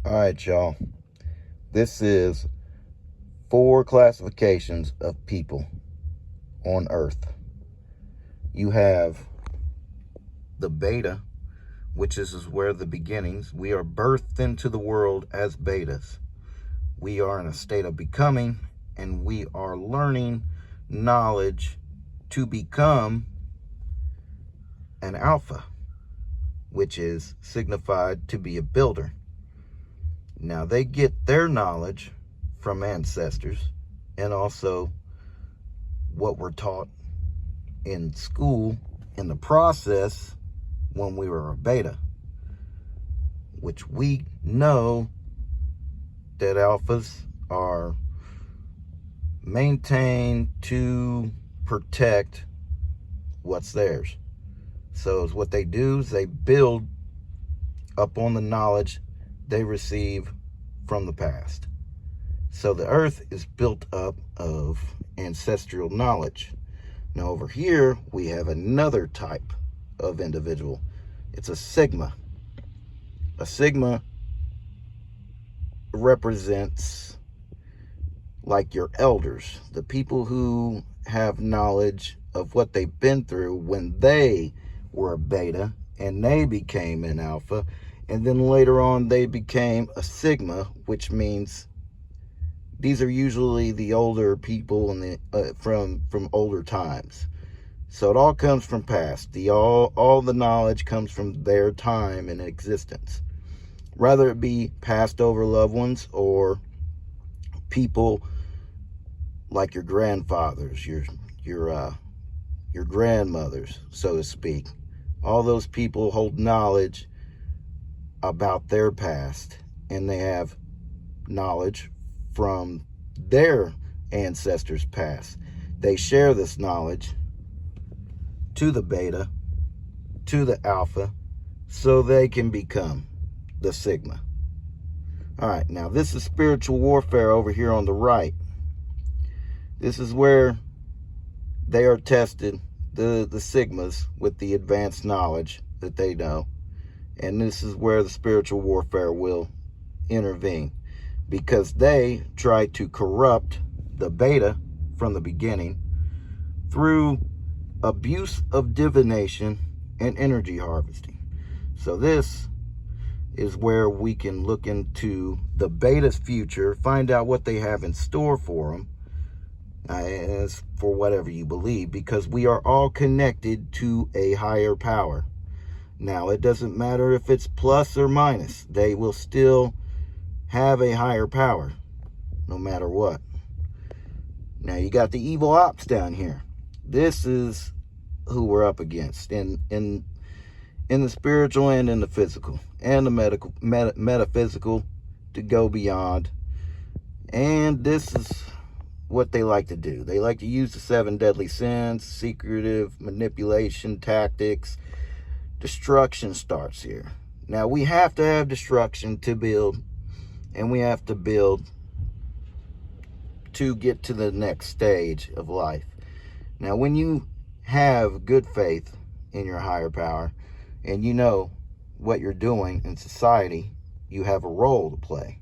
All right, y'all. This is 4 classifications of people on Earth. You have the beta, which is where the beginnings. We are birthed into the world as betas. We are in a state of becoming, and we are learning knowledge to become an alpha, which is signified to be a builder. Now, they get their knowledge from ancestors and also what we're taught in school in the process when we were a beta, which we know that alphas are maintained to protect what's theirs. So what they do is they build up on the knowledge they receive from the past. So the earth is built up of ancestral knowledge. Now over here, we have another type of individual. It's a sigma. A sigma represents like your elders, the people who have knowledge of what they've been through when they were a beta and they became an alpha. And then later on, they became a sigma, which means these are usually the older people and from older times. So it all comes from past. All the knowledge comes from their time in existence, whether it be passed over loved ones or people like your grandfathers, your grandmothers, so to speak. All those people hold knowledge about their past, and they have knowledge from their ancestors' past. They share this knowledge to the beta, to the alpha, so they can become the sigma. All right, now this is spiritual warfare over here on the right. This is where they are tested, the sigmas, with the advanced knowledge that they know. And this is where the spiritual warfare will intervene, because they try to corrupt the beta from the beginning through abuse of divination and energy harvesting. So this is where we can look into the beta's future, find out what they have in store for them, as for whatever you believe, because we are all connected to a higher power. Now, it doesn't matter if it's plus or minus. They will still have a higher power, no matter what. Now, you got the evil ops down here. This is who we're up against in the spiritual and in the physical and the metaphysical, to go beyond. And this is what they like to do. They like to use the 7 deadly sins, secretive manipulation tactics. Destruction starts here. Now, we have to have destruction to build, and we have to build to get to the next stage of life. Now, when you have good faith in your higher power and you know what you're doing in society, you have a role to play.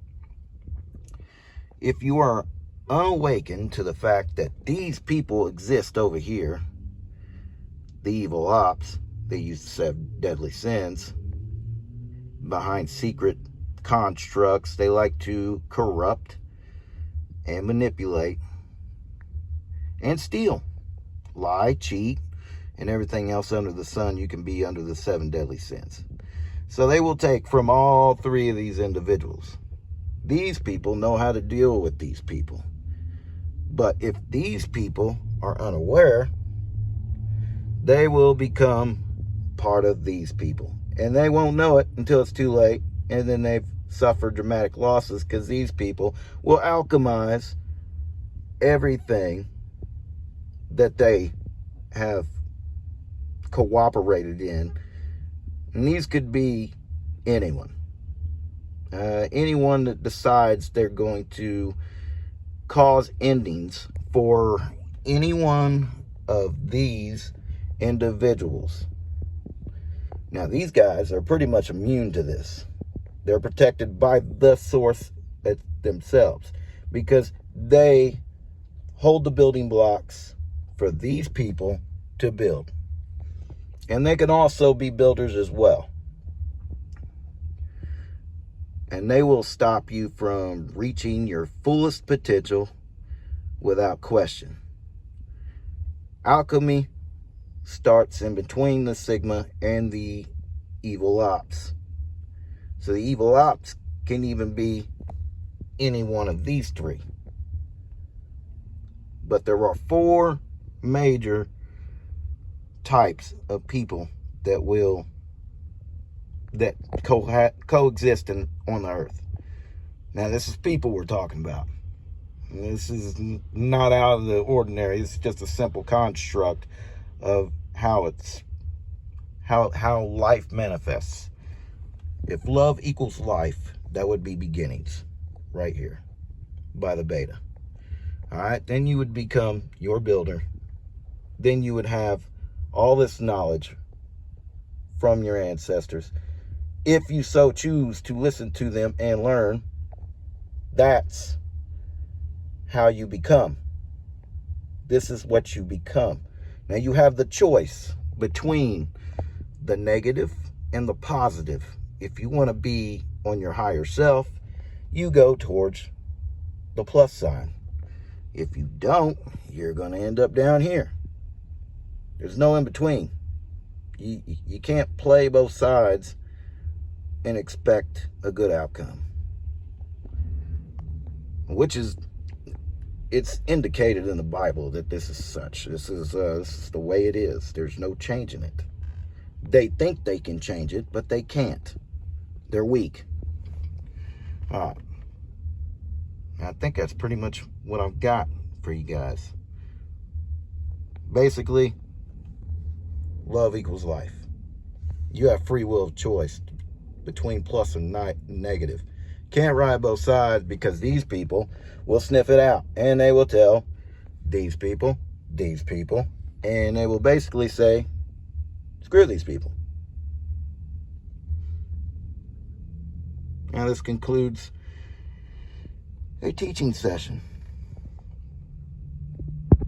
If you are unawakened to the fact that these people exist over here, the evil ops, they use the 7 deadly sins behind secret constructs. They like to corrupt and manipulate and steal, lie, cheat, and everything else under the sun you can be under the 7 deadly sins. So they will take from all 3 of these individuals. These people know how to deal with these people. But if these people are unaware, they will become part of these people, and they won't know it until it's too late, and then they've suffered dramatic losses, because these people will alchemize everything that they have cooperated in. And these could be anyone that decides they're going to cause endings for any one of these individuals. Now, these guys are pretty much immune to this. They're protected by the source themselves, because they hold the building blocks for these people to build. And they can also be builders as well. And they will stop you from reaching your fullest potential without question. Alchemy starts in between the Sigma and the evil ops. So the evil ops can even be any one of these three. But there are 4 major types of people that coexist on the earth. Now, this is people we're talking about. This is not out of the ordinary. It's just a simple construct of how life manifests. If love equals life, that would be beginnings right here by the beta. All right, then you would become your builder. Then you would have all this knowledge from your ancestors. If you so choose to listen to them and learn, that's how you become. This is what you become. Now you have the choice between the negative and the positive. If you want to be on your higher self, you go towards the plus sign. If you don't, you're going to end up down here. There's no in between. You can't play both sides and expect a good outcome. It's indicated in the Bible that this is such. This is the way it is. There's no changing it. They think they can change it, but they can't. They're weak. All right. I think that's pretty much what I've got for you guys. Basically, love equals life. You have free will of choice between plus and negative. Can't ride both sides, because these people will sniff it out, and they will tell these people, and they will basically say, screw these people. Now this concludes a teaching session.